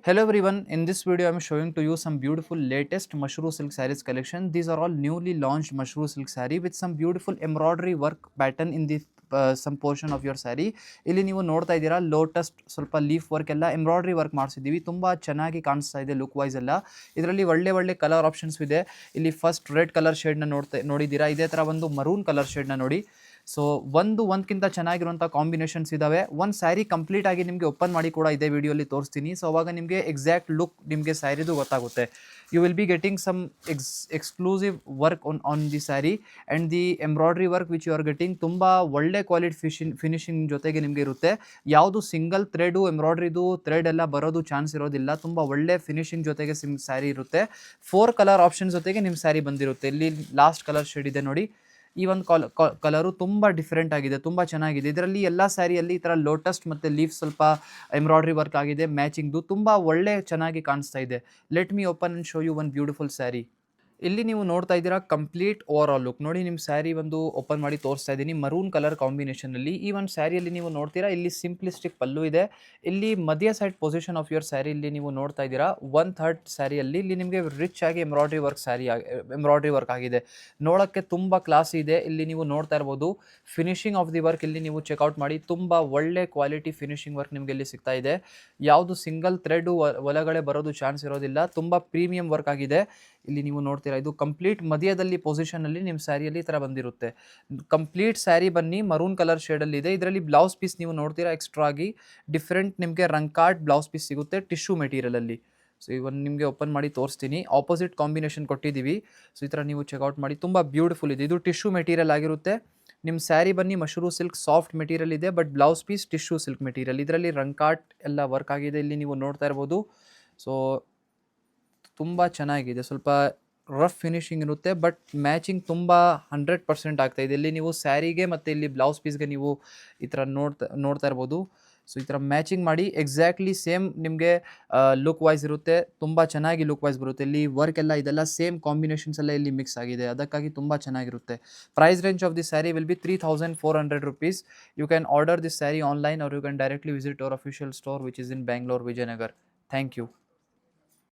Hello everyone, in this video I am showing to you some beautiful latest mushroom silk sarees collection. These are all newly launched mushroom silk saree with some beautiful embroidery work pattern in the some portion of your saree. ಇಲ್ಲಿ ನೀವು ನೋಡ್ತಾ ಇದ್ದೀರಾ lotus ಸ್ವಲ್ಪ leaf work ಎಲ್ಲ embroidery work ಮಾಡಿಸಿದ್ದೀವಿ. ತುಂಬ ಚೆನ್ನಾಗಿ ಕಾಣಿಸ್ತಾ ಇದೆ ಲುಕ್ ವೈಸ್ ಎಲ್ಲ. ಇದರಲ್ಲಿ ಒಳ್ಳೆ ಕಲರ್ ಆಪ್ಷನ್ಸ್ ಇದೆ. ಇಲ್ಲಿ ಫಸ್ಟ್ ರೆಡ್ ಕಲರ್ ಶೇಡ್ನ ನೋಡಿದ್ದೀರಾ. ಇದೇ ಥರ ಒಂದು ಮರೂನ್ ಕಲರ್ ಶೇಡ್ನ ನೋಡಿ. ಸೊ ಒಂದಕ್ಕಿಂತ ಚೆನ್ನಾಗಿರುವಂಥ ಕಾಂಬಿನೇಷನ್ಸ್ ಇದ್ದಾವೆ. ಒಂದು ಸ್ಯಾರಿ ಕಂಪ್ಲೀಟ್ ಆಗಿ ನಿಮಗೆ ಓಪನ್ ಮಾಡಿ ಕೂಡ ಇದೇ ವಿಡಿಯೋಲಿ ತೋರಿಸ್ತೀನಿ. ಸೊ ಅವಾಗ ನಿಮಗೆ ಎಕ್ಸಾಕ್ಟ್ ಲುಕ್ ನಿಮಗೆ ಸ್ಯಾರಿದು ಗೊತ್ತಾಗುತ್ತೆ. You will be getting some exclusive work on the sari and the embroidery work which you are getting ತುಂಬ ಒಳ್ಳೆ ಕ್ವಾಲಿಟಿ ಫಿನಿಶಿಂಗ್ ಜೊತೆಗೆ ನಿಮಗೆ ಇರುತ್ತೆ. ಯಾವುದು ಸಿಂಗಲ್ ಥ್ರೆಡು ಎಂಬ್ರಾಯ್ಡ್ರಿದು ಥ್ರೆಡ್ ಎಲ್ಲ ಬರೋದು ಚಾನ್ಸ್ ಇರೋದಿಲ್ಲ. ತುಂಬ ಒಳ್ಳೆ ಫಿನಿಶಿಂಗ್ ಜೊತೆಗೆ ಸ್ಯಾರಿ ಇರುತ್ತೆ. 4 ಕಲರ್ ಆಪ್ಷನ್ ಜೊತೆಗೆ ನಿಮ್ಮ ಸ್ಯಾರಿ ಬಂದಿರುತ್ತೆ. ಇಲ್ಲಿ ಲಾಸ್ಟ್ ಕಲರ್ ಶೇಡ್ ಇದೆ ನೋಡಿ. ಈ ಒಂದು ಕಲರು ತುಂಬ ಡಿಫ್ರೆಂಟ್ ಆಗಿದೆ, ತುಂಬ ಚೆನ್ನಾಗಿದೆ. ಇದರಲ್ಲಿ ಎಲ್ಲ ಸ್ಯಾರಿಯಲ್ಲಿ ಈ ಥರ ಲೋಟಸ್ ಮತ್ತು ಲೀಫ್ ಸ್ವಲ್ಪ ಎಂಬ್ರಾಯ್ಡ್ರಿ ವರ್ಕ್ ಆಗಿದೆ ಮ್ಯಾಚಿಂಗ್ದು. ತುಂಬ ಒಳ್ಳೆ ಚೆನ್ನಾಗಿ ಕಾಣಿಸ್ತಾ ಇದೆ. Let me open and show you one beautiful sari. ಇಲ್ಲಿ ನೀವು ನೋಡ್ತಾ ಇದ್ದೀರಾ ಕಂಪ್ಲೀಟ್ ಓವರ್ ಆಲ್ ಲುಕ್ ನೋಡಿ. ನಿಮ್ಮ ಸ್ಯಾರಿ ಒಂದು ಓಪನ್ ಮಾಡಿ ತೋರಿಸ್ತಾ ಇದ್ದೀನಿ ಮರೂನ್ ಕಲರ್ ಕಾಂಬಿನೇಷನಲ್ಲಿ. ಈ ಒಂದು ಸ್ಯಾರಿಯಲ್ಲಿ ನೀವು ನೋಡ್ತೀರಾ ಇಲ್ಲಿ ಸಿಂಪ್ಲಿಸ್ಟಿಕ್ ಪಲ್ಲು ಇದೆ. ಇಲ್ಲಿ ಮಧ್ಯ side position of your sari ಇಲ್ಲಿ ನೀವು ನೋಡ್ತಾ ಇದ್ದೀರಾ 1/3 ಸ್ಯಾರಿಯಲ್ಲಿ ಇಲ್ಲಿ ನಿಮಗೆ ರಿಚ್ ಆಗಿ ಎಂಬ್ರಾಯ್ಡ್ರಿ ವರ್ಕ್ ಆಗಿದೆ. ನೋಡೋಕ್ಕೆ ತುಂಬ ಕ್ಲಾಸಿ ಇದೆ. ಇಲ್ಲಿ ನೀವು ನೋಡ್ತಾ ಇರ್ಬೋದು ಫಿನಿಶಿಂಗ್ ಆಫ್ ದಿ ವರ್ಕ್ ಇಲ್ಲಿ ನೀವು ಚೆಕ್ಔಟ್ ಮಾಡಿ. ತುಂಬ ಒಳ್ಳೆ ಕ್ವಾಲಿಟಿ ಫಿನಿಶಿಂಗ್ ವರ್ಕ್ ನಿಮಗೆ ಇಲ್ಲಿ ಸಿಗ್ತಾ ಇದೆ. ಯಾವುದು ಸಿಂಗಲ್ ಥ್ರೆಡ್ ಒಳಗಡೆ ಬರೋದು ಚಾನ್ಸ್ ಇರೋದಿಲ್ಲ. ತುಂಬ ಪ್ರೀಮಿಯಂ ವರ್ಕ್ ಆಗಿದೆ. ಇಲ್ಲಿ ನೀವು ನೋಡ್ತೀರಾ ಇದು ಕಂಪ್ಲೀಟ್ ಮಧ್ಯದಲ್ಲಿ ಪೊಸಿಷನಲ್ಲಿ ನಿಮ್ಮ ಸ್ಯಾರಿಯಲ್ಲಿ ಈ ಥರ ಬಂದಿರುತ್ತೆ. ಕಂಪ್ಲೀಟ್ ಸ್ಯಾರಿ ಬನ್ನಿ ಮರೂನ್ ಕಲರ್ ಶೇಡಲ್ಲಿ ಇದೆ. ಇದರಲ್ಲಿ ಬ್ಲೌಸ್ ಪೀಸ್ ನೀವು ನೋಡ್ತೀರಾ ಎಕ್ಸ್ಟ್ರಾ ಆಗಿ ಡಿಫ್ರೆಂಟ್ ನಿಮಗೆ ರಂಕಾಟ್ ಬ್ಲೌಸ್ ಪೀಸ್ ಸಿಗುತ್ತೆ ಟಿಶ್ಯೂ ಮೆಟೀರಿಯಲಲ್ಲಿ. ಸೊ ಇವನ್ ನಿಮಗೆ ಓಪನ್ ಮಾಡಿ ತೋರಿಸ್ತೀನಿ. ಆಪೋಸಿಟ್ ಕಾಂಬಿನೇಷನ್ ಕೊಟ್ಟಿದ್ದೀವಿ. ಸೊ ಈ ಥರ ನೀವು ಚೆಕ್ಔಟ್ ಮಾಡಿ. ತುಂಬ ಬ್ಯೂಟಿಫುಲ್ ಇದೆ. ಇದು ಟಿಶ್ಯೂ ಮೆಟೀರಿಯಲ್ ಆಗಿರುತ್ತೆ. ನಿಮ್ಮ ಸ್ಯಾರಿ ಬನ್ನಿ ಮಶ್ರೂ ಸಿಲ್ಕ್ ಸಾಫ್ಟ್ ಮೆಟೀರಿಯಲ್ ಇದೆ, but blouse piece tissue silk material. ಇದರಲ್ಲಿ ರಂಕಾಟ್ ಎಲ್ಲ ವರ್ಕ್ ಆಗಿದೆ. ಇಲ್ಲಿ ನೀವು ನೋಡ್ತಾ ಇರ್ಬೋದು. ಸೊ ತುಂಬ ಚೆನ್ನಾಗಿದೆ. ಸ್ವಲ್ಪ ರಫ್ ಫಿನಿಶಿಂಗ್ ಇರುತ್ತೆ, ಬಟ್ ಮ್ಯಾಚಿಂಗ್ ತುಂಬ 100% ಆಗ್ತಾಯಿದೆ. ಇಲ್ಲಿ ನೀವು ಸ್ಯಾರಿಗೆ ಮತ್ತು ಇಲ್ಲಿ ಬ್ಲೌಸ್ ಪೀಸ್ಗೆ ನೀವು ಈ ಥರ ನೋಡ್ತಾ ಇರ್ಬೋದು. ಸೊ ಈ ಥರ ಮ್ಯಾಚಿಂಗ್ ಮಾಡಿ ಎಕ್ಸಾಕ್ಟ್ಲಿ ಸೇಮ್ ನಿಮಗೆ ಲುಕ್ ವೈಸ್ ಇರುತ್ತೆ. ತುಂಬ ಚೆನ್ನಾಗಿ ಲುಕ್ ವೈಸ್ ಬರುತ್ತೆ. ಇಲ್ಲಿ ವರ್ಕ್ ಎಲ್ಲ ಇದೆಲ್ಲ ಸೇಮ್ ಕಾಂಬಿನೇಷನ್ಸ್ ಎಲ್ಲ ಇಲ್ಲಿ ಮಿಕ್ಸ್ ಆಗಿದೆ. ಅದಕ್ಕಾಗಿ ತುಂಬ ಚೆನ್ನಾಗಿರುತ್ತೆ. Price range of the sari will be 3,400 rupees. You can order this sari online or you can directly visit our official store which is in Bangalore Vijayanagar. Thank you.